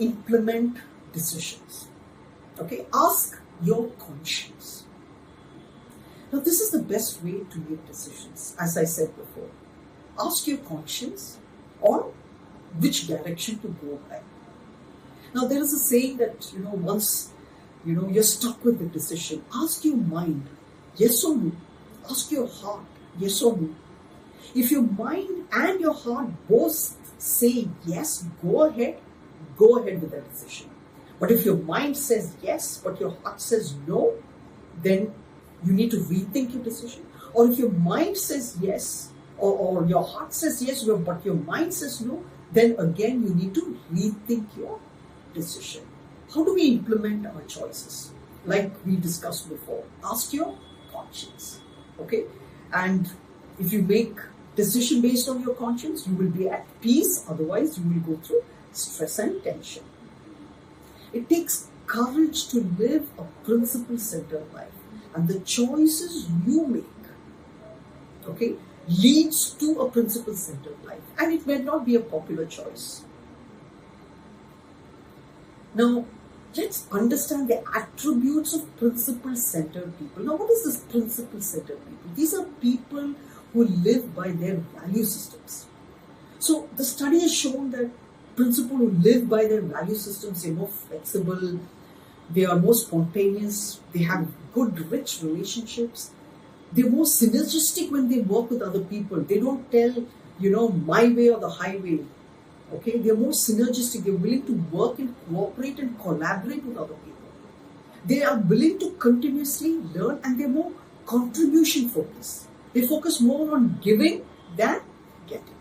implement decisions? Okay, ask your conscience. Now, this is the best way to make decisions, as I said before. Ask your conscience on which direction to go by. Now, there is a saying that, once, you're stuck with the decision, ask your mind, yes or no. Ask your heart, yes or no. If your mind and your heart both say yes, go ahead with that decision. But if your mind says yes, but your heart says no, then you need to rethink your decision. Or if your mind says yes, or your heart says yes, but your mind says no, then again you need to rethink your decision. How do we implement our choices? Like we discussed before, ask your conscience. Okay? And if you make decision based on your conscience, you will be at peace. Otherwise, you will go through stress and tension. It takes courage to live a principle-centered life. And the choices you make, okay, leads to a principle-centered life. And it may not be a popular choice. Now, let's understand the attributes of principle-centered people. Now, what is this principle-centered people? These are people who live by their value systems. So, the study has shown that people who live by their value systems, they're more flexible, they are more spontaneous, they have good, rich relationships, they're more synergistic when they work with other people. They don't tell, my way or the highway. Okay, they're more synergistic. They're willing to work and cooperate and collaborate with other people. They are willing to continuously learn, and they're more contribution focused. They focus more on giving than getting.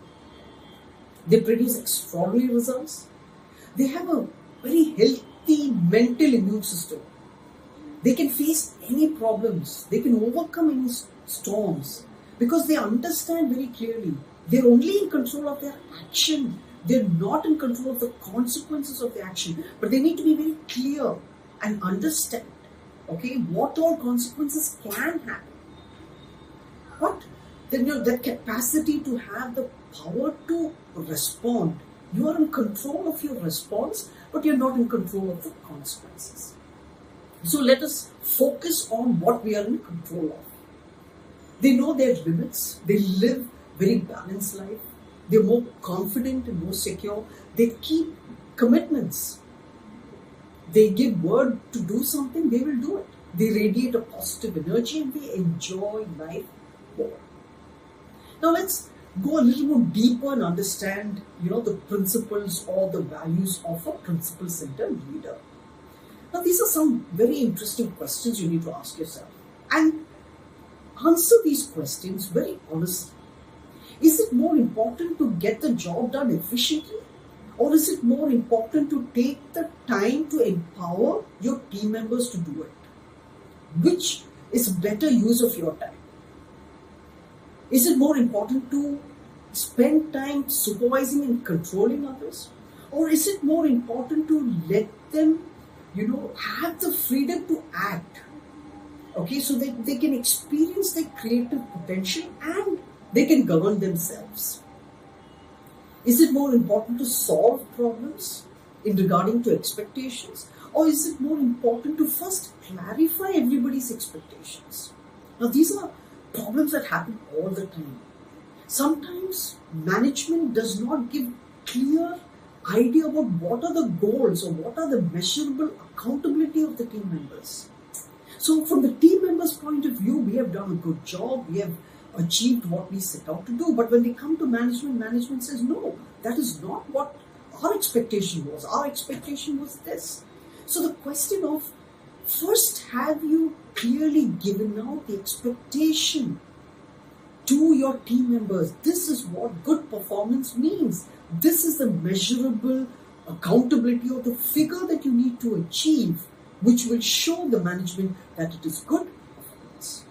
They produce extraordinary results. They have a very healthy mental immune system. They can face any problems. They can overcome any storms because they understand very clearly. They're only in control of their action. They're not in control of the consequences of the action. But they need to be very clear and understand, okay, what all consequences can happen. But then that capacity to have the power to respond. You are in control of your response, but you're not in control of the consequences. So let us focus on what we are in control of. They know their limits. They live very balanced life. They're more confident and more secure. They keep commitments. They give word to do something, they will do it. They radiate a positive energy and they enjoy life more. Now let's go a little more deeper and understand, the principles or the values of a principle-centered leader. Now these are some very interesting questions you need to ask yourself. And answer these questions very honestly. Is it more important to get the job done efficiently? Or is it more important to take the time to empower your team members to do it? Which is better use of your time? Is it more important to spend time supervising and controlling others? Or is it more important to let them, have the freedom to act? Okay, so that they can experience their creative potential and they can govern themselves. Is it more important to solve problems in regarding to expectations? Or is it more important to first clarify everybody's expectations? Now these are problems that happen all the time. Sometimes management does not give clear idea about what are the goals or what are the measurable accountability of the team members. So from the team members' point of view, we have done a good job, we have achieved what we set out to do. But when they come to management, management says, no, that is not what our expectation was. Our expectation was this. So the question of, first, have you clearly given out the expectation to your team members? This is what good performance means. This is the measurable accountability or the figure that you need to achieve, which will show the management that it is good performance.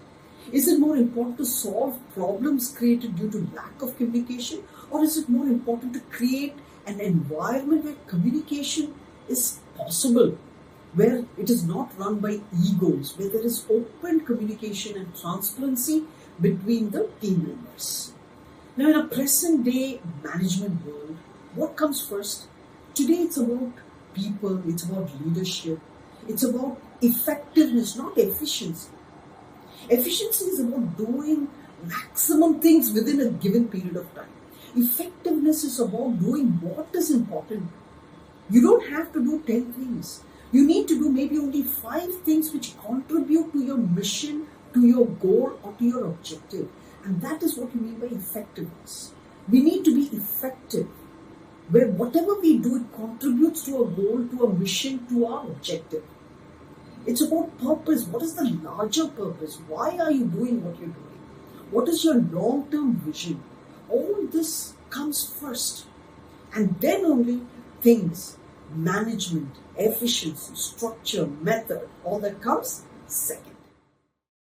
Is it more important to solve problems created due to lack of communication, or is it more important to create an environment where communication is possible, where it is not run by egos, where there is open communication and transparency between the team members? Now, in a present day management world, what comes first? Today it's about people, it's about leadership, it's about effectiveness, not efficiency. Efficiency is about doing maximum things within a given period of time. Effectiveness is about doing what is important. You don't have to do 10 things. You need to do maybe only 5 things which contribute to your mission, to your goal, or to your objective. And that is what you mean by effectiveness. We need to be effective, where whatever we do, it contributes to a goal, to a mission, to our objective. It's about purpose. What is the larger purpose? Why are you doing what you're doing? What is your long-term vision? All this comes first. And then only things, management, efficiency, structure, method, all that comes second.